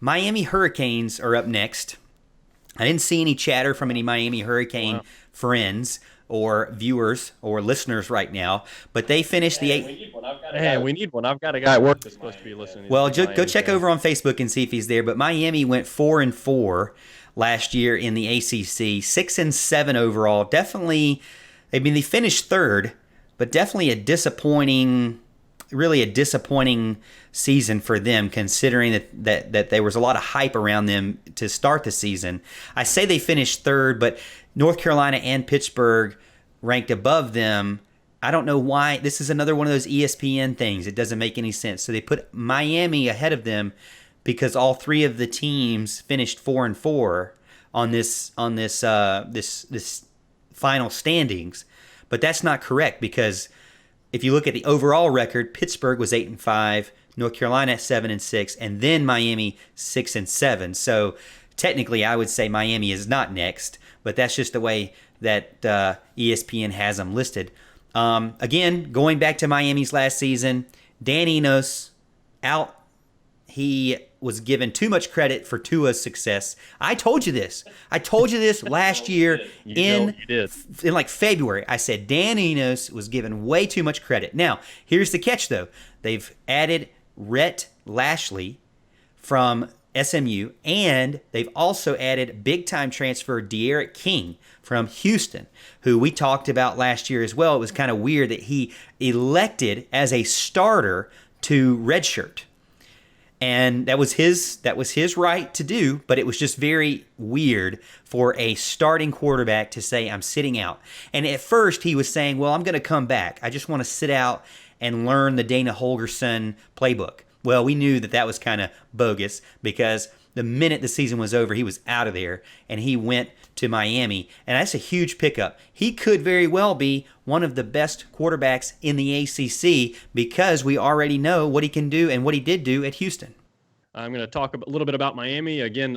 Miami Hurricanes are up next. I didn't see any chatter from any Miami Hurricane Wow. friends or viewers or listeners right now, but they finished the Man, we eight. need one. I've got a guy Man, we need one. I've got a guy at work that's supposed to be Miami fan. listening. He's a Well, big go Miami check fan. over on Facebook and see if he's there. But Miami went 4-4 last year in the ACC, 6-7 overall. Definitely, I mean, they finished third, but definitely really a disappointing season for them, considering that there was a lot of hype around them to start the season. I say they finished third, but North Carolina and Pittsburgh ranked above them. I don't know why. This is another one of those ESPN things. It doesn't make any sense. So they put Miami ahead of them because all three of the teams finished 4-4 on this final standings. But that's not correct, because if you look at the overall record, Pittsburgh was 8-5, North Carolina 7-6, and then Miami 6-7. So technically, I would say Miami is not next, but that's just the way that ESPN has them listed. Again, going back to Miami's last season, Dan Enos out. He was given too much credit for Tua's success. I told you this. I told you this last year You did. in like February. I said Dan Enos was given way too much credit. Now, here's the catch, though. They've added Rhett Lashley from SMU, and they've also added big-time transfer De'Aaron King from Houston, who we talked about last year as well. It was kind of weird that he elected as a starter to redshirt. And that was his right to do, but it was just very weird for a starting quarterback to say, I'm sitting out. And at first he was saying, well, I'm going to come back. I just want to sit out and learn the Dana Holgorsen playbook. Well, we knew that was kind of bogus, because the minute the season was over, he was out of there and he went to Miami. And that's a huge pickup. He could very well be one of the best quarterbacks in the ACC, because we already know what he can do and what he did do at Houston. I'm going to talk a little bit about Miami. Again,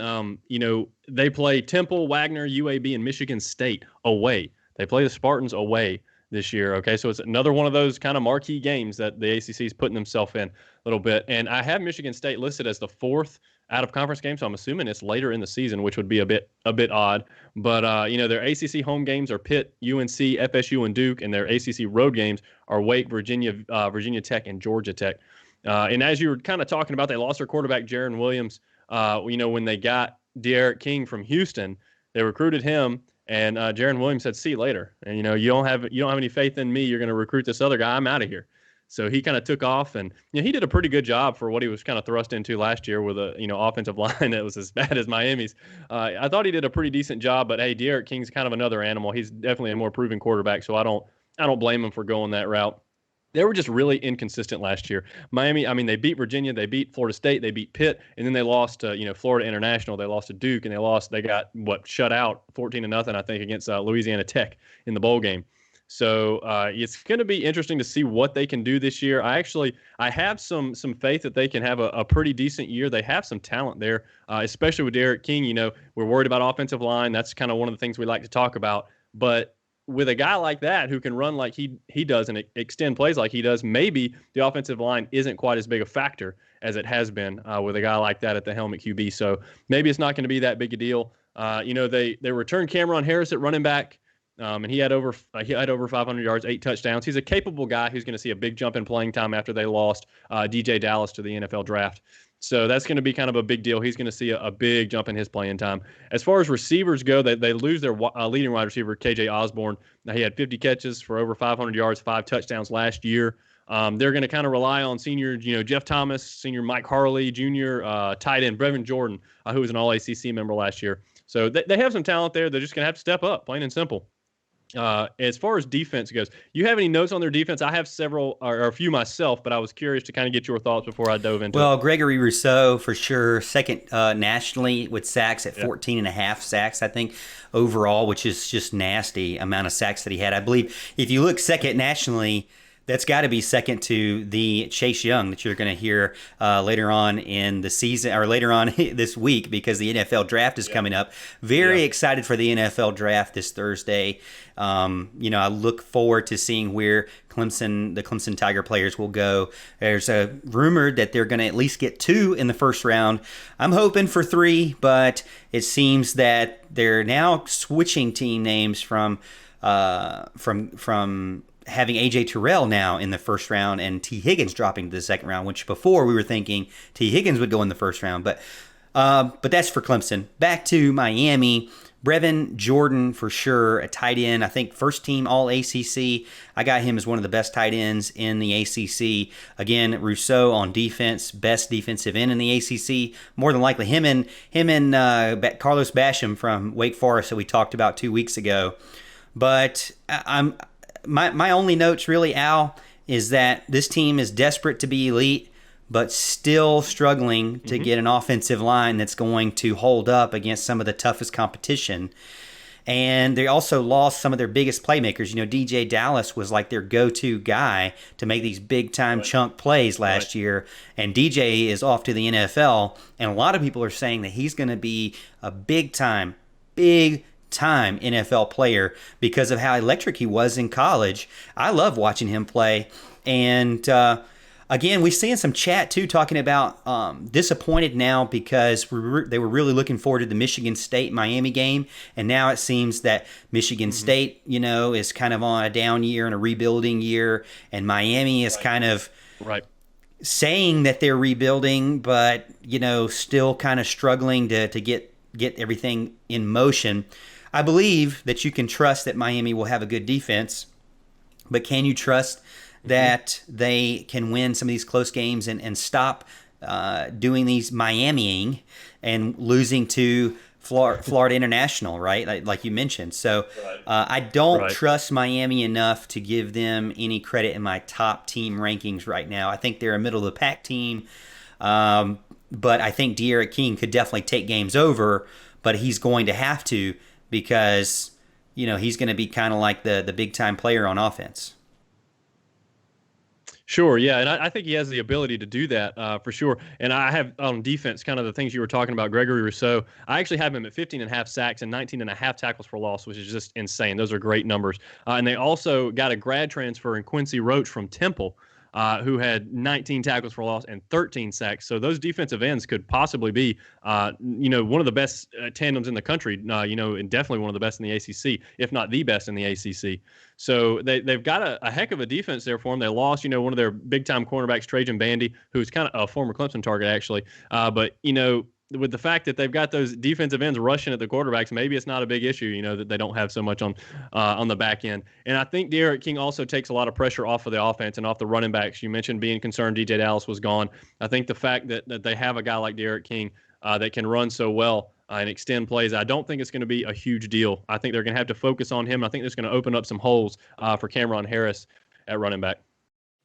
they play Temple, Wagner, UAB, and Michigan State away. They play the Spartans away this year. Okay, so it's another one of those kind of marquee games that the ACC is putting themselves in a little bit. And I have Michigan State listed as the fourth out of conference game, so I'm assuming it's later in the season, which would be a bit odd. But their ACC home games are Pitt, UNC, FSU, and Duke, and their ACC road games are Wake, Virginia, Virginia Tech, and Georgia Tech. And as you were kind of talking about, they lost their quarterback, Jaron Williams. When they got De'Aaron King from Houston, they recruited him, and Jaron Williams said, "See you later." And you don't have any faith in me. You're going to recruit this other guy. I'm out of here. So he kind of took off, and he did a pretty good job for what he was kind of thrust into last year with a offensive line that was as bad as Miami's. I thought he did a pretty decent job, but hey, De'Aaron King's kind of another animal. He's definitely a more proven quarterback, so I don't blame him for going that route. They were just really inconsistent last year. Miami, I mean, they beat Virginia, they beat Florida State, they beat Pitt, and then they lost to, Florida International, they lost to Duke, and they got shut out 14-0, I think, against Louisiana Tech in the bowl game. So it's going to be interesting to see what they can do this year. I have some faith that they can have a pretty decent year. They have some talent there, especially with De'Aaron King. We're worried about offensive line. That's kind of one of the things we like to talk about. But with a guy like that who can run like he does and extend plays like he does, maybe the offensive line isn't quite as big a factor as it has been with a guy like that at the helm at QB. So maybe it's not going to be that big a deal. They returned Cameron Harris at running back, and he had over 500 yards, 8 touchdowns. He's a capable guy who's going to see a big jump in playing time after they lost DJ Dallas to the NFL draft. So that's going to be kind of a big deal. He's going to see a big jump in his playing time. As far as receivers go, they lose their leading wide receiver, KJ Osborne. Now, he had 50 catches for over 500 yards, 5 touchdowns last year. They're going to kind of rely on senior, Jeff Thomas, senior Mike Harley, junior tight end Brevin Jordan, who was an All-ACC member last year. So they have some talent there. They're just going to have to step up, plain and simple. As far as defense goes, you have any notes on their defense? I have several or a few myself, but I was curious to kind of get your thoughts before I dove into it. Well, Gregory Rousseau, for sure, second nationally with sacks at 14 and a half sacks, I think, overall, which is just nasty amount of sacks that he had. I believe if you look second nationally, That's got to be second to the Chase Young that you're going to hear later on in the season or later on this week because the NFL draft is coming up. Very excited for the NFL draft this Thursday. I look forward to seeing where the Clemson Tiger players will go. There's a rumored that they're going to at least get 2 in the first round. I'm hoping for 3, but it seems that they're now switching team names from having AJ Terrell now in the first round and T. Higgins dropping to the second round, which before we were thinking T. Higgins would go in the first round. But that's for Clemson. Back to Miami. Brevin Jordan for sure, a tight end. I think first team all ACC. I got him as one of the best tight ends in the ACC. Again, Rousseau on defense, best defensive end in the ACC. More than likely him and Carlos Basham from Wake Forest that we talked about 2 weeks ago. But my only notes really, Al, is that this team is desperate to be elite, but still struggling to get an offensive line that's going to hold up against some of the toughest competition. And they also lost some of their biggest playmakers. DJ Dallas was like their go-to guy to make these big-time chunk plays last year. And DJ is off to the NFL. And a lot of people are saying that he's going to be a big-time NFL player because of how electric he was in college. I love watching him play. And again, we're seeing some chat too talking about disappointed now because they were really looking forward to the Michigan State Miami game, and now it seems that Michigan State is kind of on a down year and a rebuilding year, and Miami is kind of saying that they're rebuilding, but still kind of struggling to get everything in motion. I believe that you can trust that Miami will have a good defense, but can you trust that they can win some of these close games and stop doing these Miamiing and losing to Florida International, right? Like you mentioned. So I don't trust Miami enough to give them any credit in my top team rankings right now. I think they're a middle of the pack team, but I think De'Aaron King could definitely take games over, but he's going to have to because he's going to be kind of like the big time player on offense. Sure, yeah, and I think he has the ability to do that for sure. And I have on defense kind of the things you were talking about, Gregory Rousseau. I actually have him at 15.5 sacks and 19.5 tackles for loss, which is just insane. Those are great numbers. And they also got a grad transfer in Quincy Roach from Temple, who had 19 tackles for loss and 13 sacks. So those defensive ends could possibly be, one of the best tandems in the country, and definitely one of the best in the ACC, if not the best in the ACC. So they've got a heck of a defense there for them. They lost, one of their big-time cornerbacks, Trajan Bandy, who's kind of a former Clemson target, actually. But with the fact that they've got those defensive ends rushing at the quarterbacks, maybe it's not a big issue, that they don't have so much on the back end. And I think De'Aaron King also takes a lot of pressure off of the offense and off the running backs. You mentioned being concerned DJ Dallas was gone. I think the fact that they have a guy like De'Aaron King that can run so well and extend plays, I don't think it's going to be a huge deal. I think they're going to have to focus on him. I think that's going to open up some holes for Cameron Harris at running back.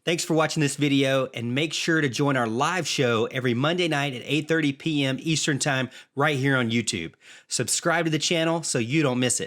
Thanks for watching this video, and make sure to join our live show every Monday night at 8:30 p.m. Eastern Time right here on YouTube. Subscribe to the channel so you don't miss it.